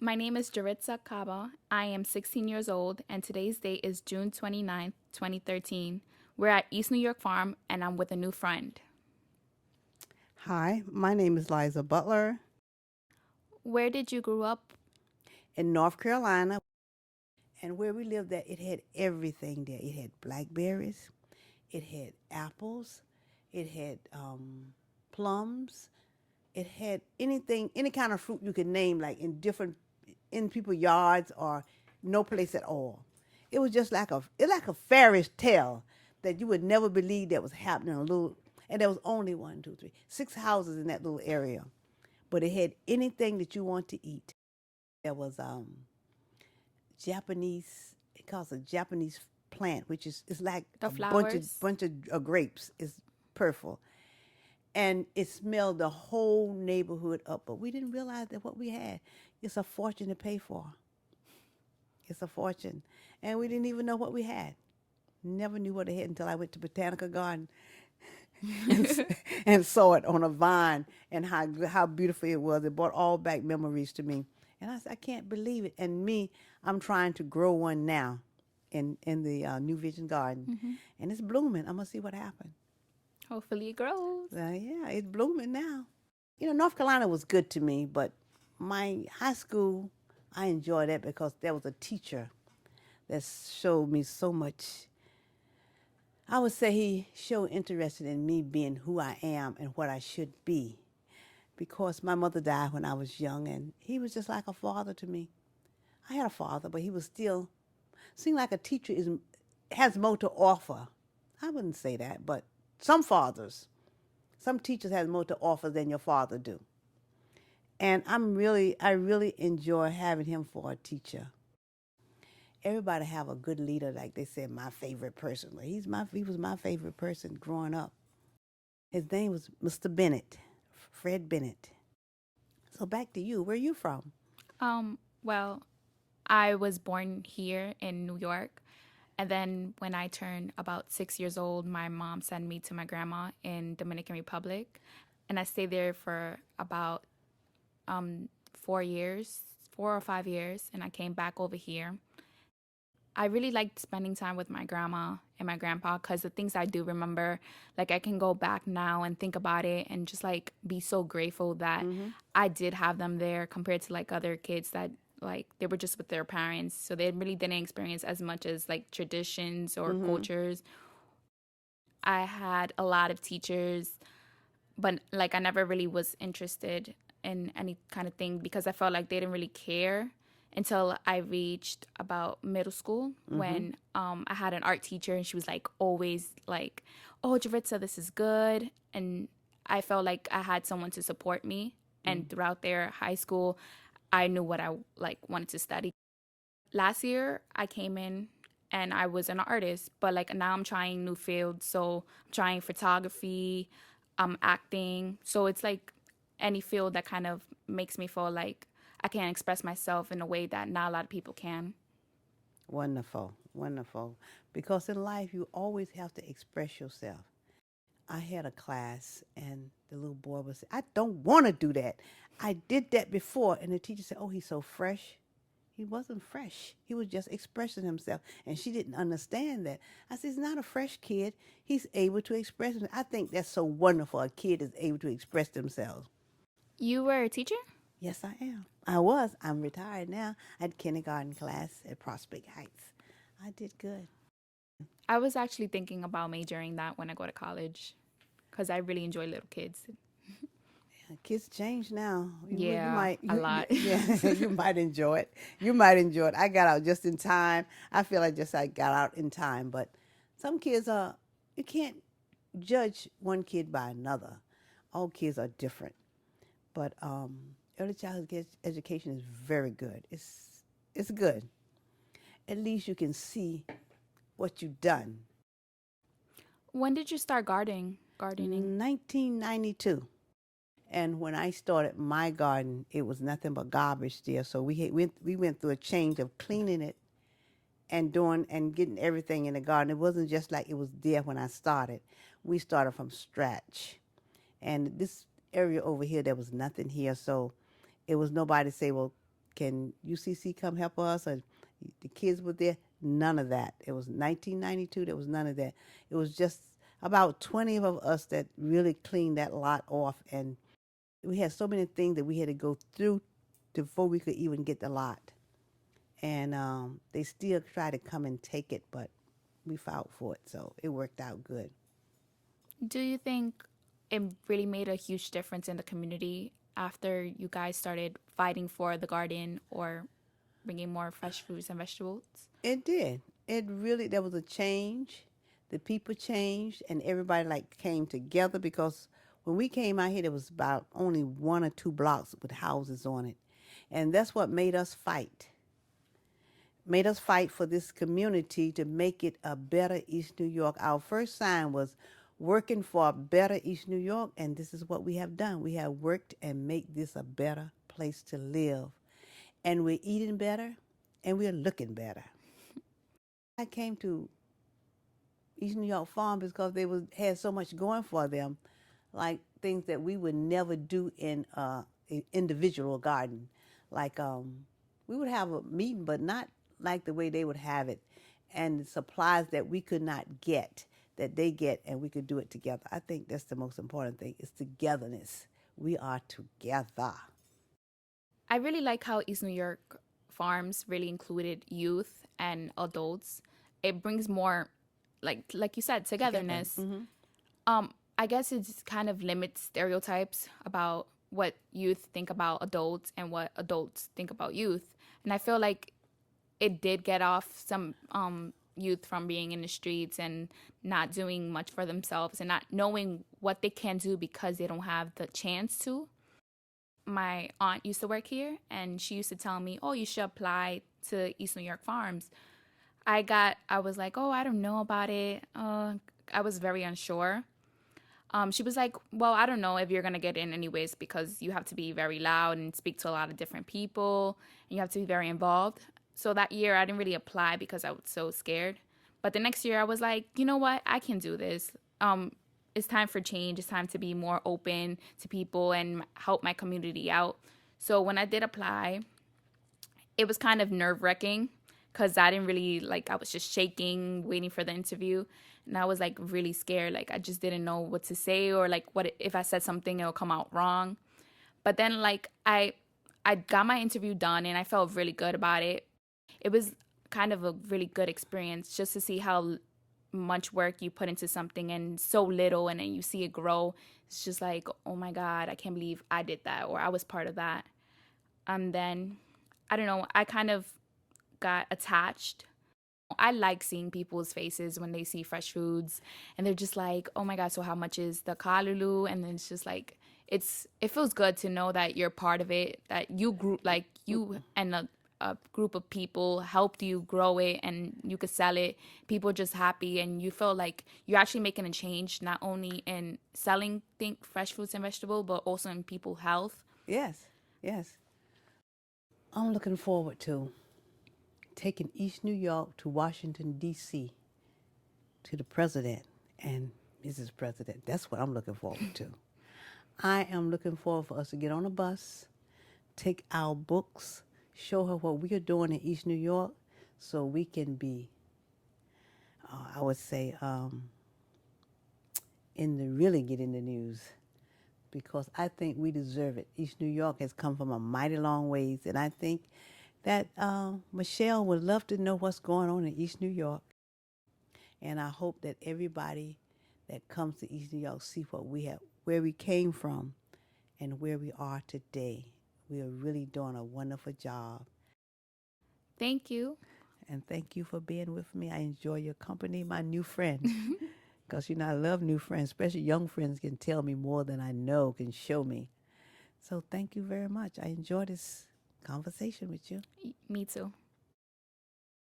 My name is Jaritza Caba. I am 16 years old, and today's date is June 29th, 2013. We're at East New York Farm, and I'm with a new friend. Hi, my name is Eliza Butler Where did you grow up? in North Carolina, and where we lived at, it had everything there. It had blackberries, it had apples, it had plums, it had anything, any kind of fruit you could name, like in people's yards or no place at all. It was just like a fairy tale that you would never believe that was happening. And there was only one, two, three, six houses in that little area, but it had anything that you want to eat. There was Japanese. It calls a Japanese plant, which is it's like The a bunch of flowers? bunch of grapes. It's purple, and it smelled the whole neighborhood up. But we didn't realize that what we had is a fortune to pay for. It's a fortune, and we didn't even know what we had. Never knew what it had until I went to Botanical Garden and, and saw it on a vine and how beautiful it was. It brought all back memories to me. And I said, I can't believe it. And me, I'm trying to grow one now in the New Vision Garden. And it's blooming. I'm going to see what happens. Hopefully it grows. Yeah, it's blooming now. You know, North Carolina was good to me, but my high school, I enjoyed that because there was a teacher that showed me so much. I would say he showed interest in me being who I am and what I should be because my mother died when I was young and he was just like a father to me. I had a father, but he was still seemed like a teacher has more to offer. I wouldn't say that, but some fathers, some teachers have more to offer than your father do. And I really enjoy having him for a teacher. Everybody have a good leader, like they said, my favorite person. Well, he was my favorite person growing up. His name was Mr. Bennett, Fred Bennett. So back to you. Where are you from? Well, I was born here in New York, and then when I turned about 6 years old, my mom sent me to my grandma in Dominican Republic, and I stayed there for about 4 years, 4 or 5 years, and I came back over here. I really liked spending time with my grandma and my grandpa because the things I do remember, like I can go back now and think about it and just like be so grateful that I did have them there compared to like other kids that like they were just with their parents. So they really didn't experience as much as like traditions or Mm-hmm. cultures. I had a lot of teachers, but like I never really was interested in any kind of thing because I felt like they didn't really care until I reached about middle school Mm-hmm. when I had an art teacher and she was like always like, "Oh, Jaritza, this is good," and I felt like I had someone to support me. And throughout their high school, I knew what I like wanted to study. Last year, I came in and I was an artist, but like now I'm trying new fields. So I'm trying photography, acting. So it's like any field that kind of makes me feel like I can express myself in a way that not a lot of people can. Wonderful, wonderful. Because in life, you always have to express yourself. I had a class, and the little boy was, I don't want to do that. I did that before, and the teacher said, "Oh, he's so fresh." He wasn't fresh. He was just expressing himself, and she didn't understand that. I said, "He's not a fresh kid. He's able to express himself." I think that's so wonderful. A kid is able to express themselves. You were a teacher? Yes, I am. I was. I'm retired now. I had kindergarten class at Prospect Heights. I did good. I was actually thinking about majoring that when I go to college because I really enjoy little kids. Kids change now. You Yeah, might, a lot. yeah, you might enjoy it. You might enjoy it. I got out just in time. I feel like just I got out in time, but some kids are. You can't judge one kid by another. All kids are different, but early childhood education is very good. It's good. At least you can see what you've done. When did you start gardening? 1992. And when I started my garden, it was nothing but garbage there. So we went through a change of cleaning it and doing and getting everything in the garden. It wasn't just like it was there when I started. We started from scratch. And this area over here, there was nothing here. So it was nobody say, well, can UCC come help us? Or the kids were there. None of that. It was 1992. There was none of that. It was just about 20 of us that really cleaned that lot off, and we had so many things that we had to go through before we could even get the lot. And they still try to come and take it, but we fought for it, so it worked out good. Do you think it really made a huge difference in the community after you guys started fighting for the garden or bringing more fresh fruits and vegetables? It did. It really, there was a change. The people changed, and everybody like came together because when we came out here, there was about only 1 or 2 blocks with houses on it, and that's what made us fight. Made us fight for this community to make it a better East New York. Our first sign was working for a better East New York, and this is what we have done. We have worked and make this a better place to live. And we're eating better, and we're looking better. I came to East New York Farm because they had so much going for them, like things that we would never do in an individual garden. Like we would have a meeting, but not like the way they would have it, and the supplies that we could not get that they get, and we could do it together. I think that's the most important thing. It's togetherness. We are together. I really like how East New York Farms really included youth and adults. It brings more, like you said, togetherness. Mm-hmm. I guess it just kind of limits stereotypes about what youth think about adults and what adults think about youth. And I feel like it did get off some youth from being in the streets and not doing much for themselves and not knowing what they can do because they don't have the chance to. My aunt used to work here, and she used to tell me, oh, you should apply to East New York Farms. I was like, oh, I don't know about it. I was very unsure. She was like, well, I don't know if you're going to get in anyways because you have to be very loud and speak to a lot of different people, and you have to be very involved. So that year, I didn't really apply because I was so scared. But the next year, I was like, you know what? I can do this. It's time for change. It's time to be more open to people and help my community out. So when I did apply, it was kind of nerve-wracking because I didn't really, I was just shaking, waiting for the interview. And I was, really scared. I just didn't know what to say or, what if I said something, it'll come out wrong. But then, I got my interview done, and I felt really good about it. It was kind of a really good experience just to see how much work you put into something and so little, and then you see it grow. It's just like, oh my God, I can't believe I did that or I was part of that. And then, I don't know, I kind of got attached. I like seeing people's faces when they see fresh foods and they're just like, oh my God, so how much is the kalulu? And then it's just like, it feels good to know that you're part of it, that you and a group of people helped you grow it and you could sell it. People are just happy and you feel like you're actually making a change, not only in selling fresh fruits and vegetables, but also in people's health. Yes, yes. I'm looking forward to taking East New York to Washington, D.C., to the president and Mrs. President. That's what I'm looking forward to. I am looking forward for us to get on a bus, take our books, show her what we are doing in East New York so we can be, I would say, really get in the news, because I think we deserve it. East New York has come from a mighty long ways, and I think that Michelle would love to know what's going on in East New York. And I hope that everybody that comes to East New York see what we have, where we came from and where we are today. We are really doing a wonderful job. Thank you. And thank you for being with me. I enjoy your company, my new friends. Because, I love new friends, especially young friends can tell me more than I know, can show me. So thank you very much. I enjoy this conversation with you. Me too.